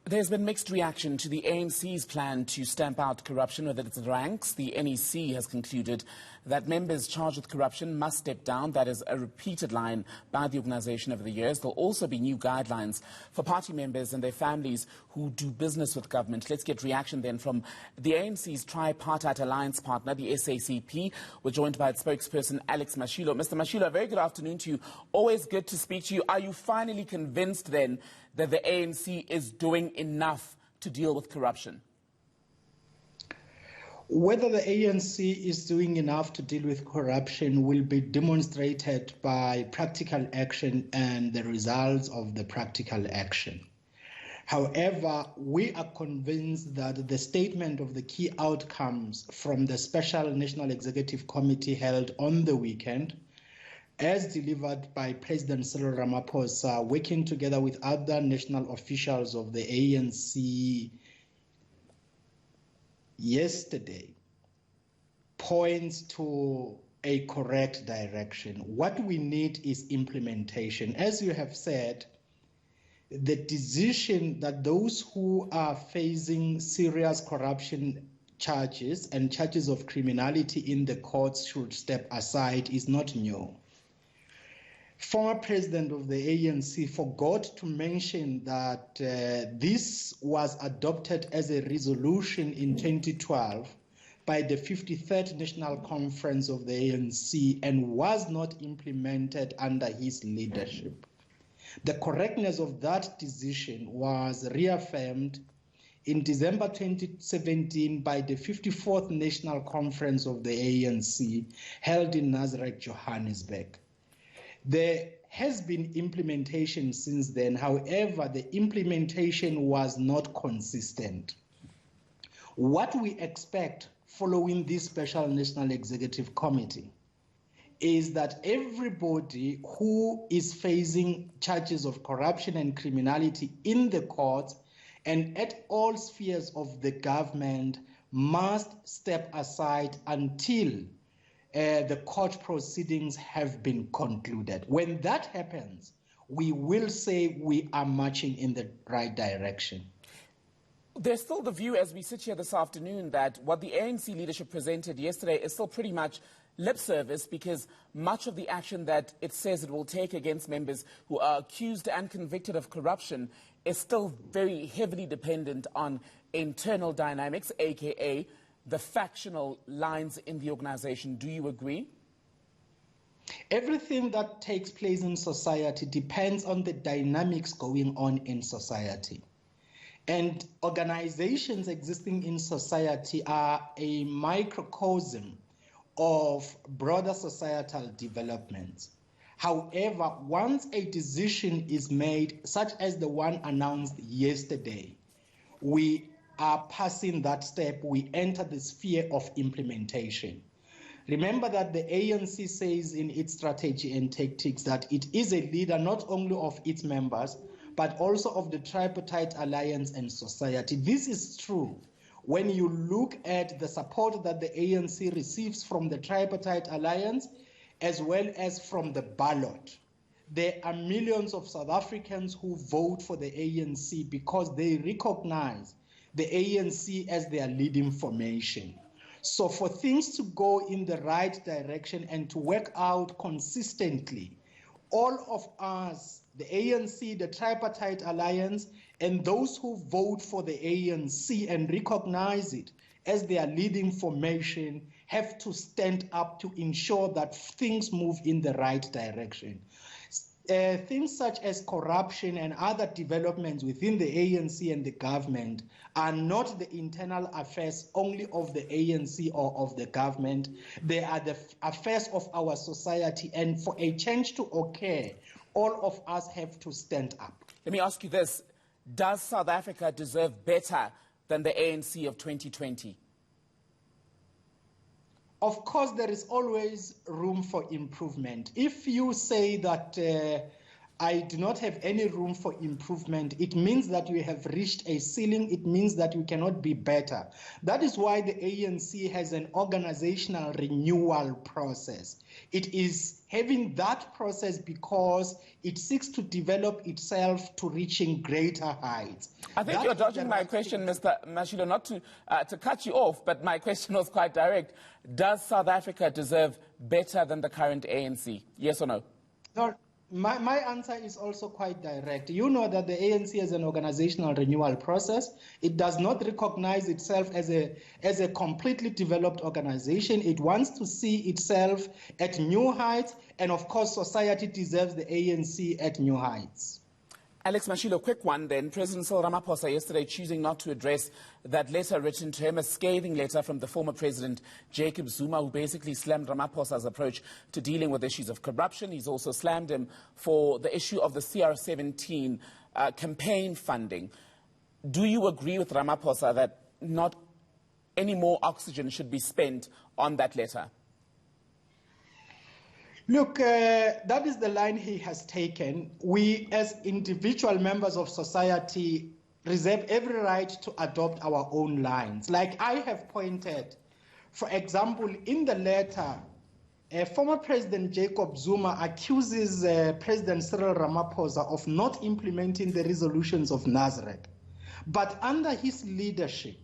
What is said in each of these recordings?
There's been mixed reaction to the ANC's plan to stamp out corruption within its ranks. The NEC has concluded that members charged with corruption must step down. That is a repeated line by the organisation over the years. There'll also be new guidelines for party members and their families who do business with government. Let's get reaction then from the ANC's tripartite alliance partner, the SACP. We're joined by its spokesperson, Alex Mashilo. Mr. Mashilo, a very good afternoon to you. Always good to speak to you. Are you finally convinced then that the ANC is doing enough to deal with corruption? Whether the ANC is doing enough to deal with corruption will be demonstrated by practical action and the results of the practical action. However, we are convinced that the statement of the key outcomes from the Special National Executive Committee held on the weekend, as delivered by President Cyril Ramaphosa, working together with other national officials of the ANC yesterday, points to a correct direction. What we need is implementation. As you have said, the decision that those who are facing serious corruption charges and charges of criminality in the courts should step aside is not new. Former president of the ANC forgot to mention that this was adopted as a resolution in 2012 by the 53rd National Conference of the ANC and was not implemented under his leadership. The correctness of that decision was reaffirmed in December 2017 by the 54th National Conference of the ANC held in Nazareth, Johannesburg. There has been implementation since then. However, the implementation was not consistent. What we expect following this Special National Executive Committee is that everybody who is facing charges of corruption and criminality in the courts and at all spheres of the government must step aside until the court proceedings have been concluded. When that happens, we will say we are marching in the right direction. There's still the view as we sit here this afternoon that what the ANC leadership presented yesterday is still pretty much lip service, because much of the action that it says it will take against members who are accused and convicted of corruption is still very heavily dependent on internal dynamics, aka the factional lines in the organization. Do you agree? Everything that takes place in society depends on the dynamics going on in society. And organizations existing in society are a microcosm of broader societal developments. However, once a decision is made, such as the one announced yesterday, we are passing that step, we enter the sphere of implementation. Remember that the ANC says in its strategy and tactics that it is a leader not only of its members, but also of the tripartite alliance and society. This is true when you look at the support that the ANC receives from the tripartite alliance, as well as from the ballot. There are millions of South Africans who vote for the ANC because they recognize the ANC as their leading formation. So for things to go in the right direction and to work out consistently, all of us, the ANC, the Tripartite Alliance, and those who vote for the ANC and recognize it as their leading formation have to stand up to ensure that things move in the right direction. Things such as corruption and other developments within the ANC and the government are not the internal affairs only of the ANC or of the government. They are the affairs of our society, and for a change to occur, all of us have to stand up. Let me ask you this. Does South Africa deserve better than the ANC of 2020? Of course, there is always room for improvement. If you say that I do not have any room for improvement. It means that we have reached a ceiling. It means that we cannot be better. That is why the ANC has an organizational renewal process. It is having that process because it seeks to develop itself to reaching greater heights. I think you're dodging my question, Mr. Mashilo, not to cut you off, but my question was quite direct. Does South Africa deserve better than the current ANC? Yes or no? No. My answer is also quite direct. You know that the ANC has an organizational renewal process. It does not recognize itself as a completely developed organization. It wants to see itself at new heights, and of course, society deserves the ANC at new heights. Alex Mashilo, quick one then. President Cyril Ramaphosa yesterday choosing not to address that letter written to him, a scathing letter from the former president, Jacob Zuma, who basically slammed Ramaphosa's approach to dealing with issues of corruption. He's also slammed him for the issue of the CR17 campaign funding. Do you agree with Ramaphosa that not any more oxygen should be spent on that letter? Look, that is the line he has taken. We, as individual members of society, reserve every right to adopt our own lines. Like I have pointed, for example, in the letter, former President Jacob Zuma accuses President Cyril Ramaphosa of not implementing the resolutions of Nasrec. But under his leadership,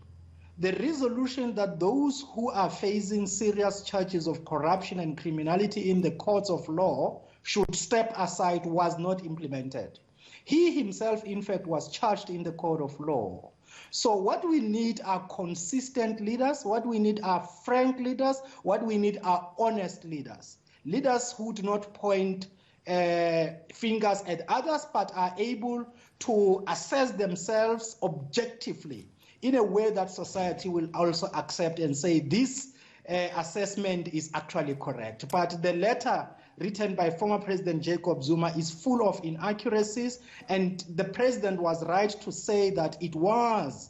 the resolution that those who are facing serious charges of corruption and criminality in the courts of law should step aside was not implemented. He himself, in fact, was charged in the court of law. So what we need are consistent leaders, what we need are frank leaders, what we need are honest leaders. Leaders who do not point fingers at others, but are able to assess themselves objectively in a way that society will also accept and say this assessment is actually correct. But the letter written by former President Jacob Zuma is full of inaccuracies, and the president was right to say that it was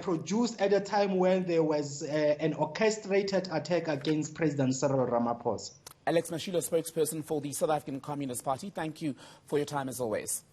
produced at a time when there was an orchestrated attack against President Cyril Ramaphosa. Alex Mashilo, spokesperson for the South African Communist Party, thank you for your time as always.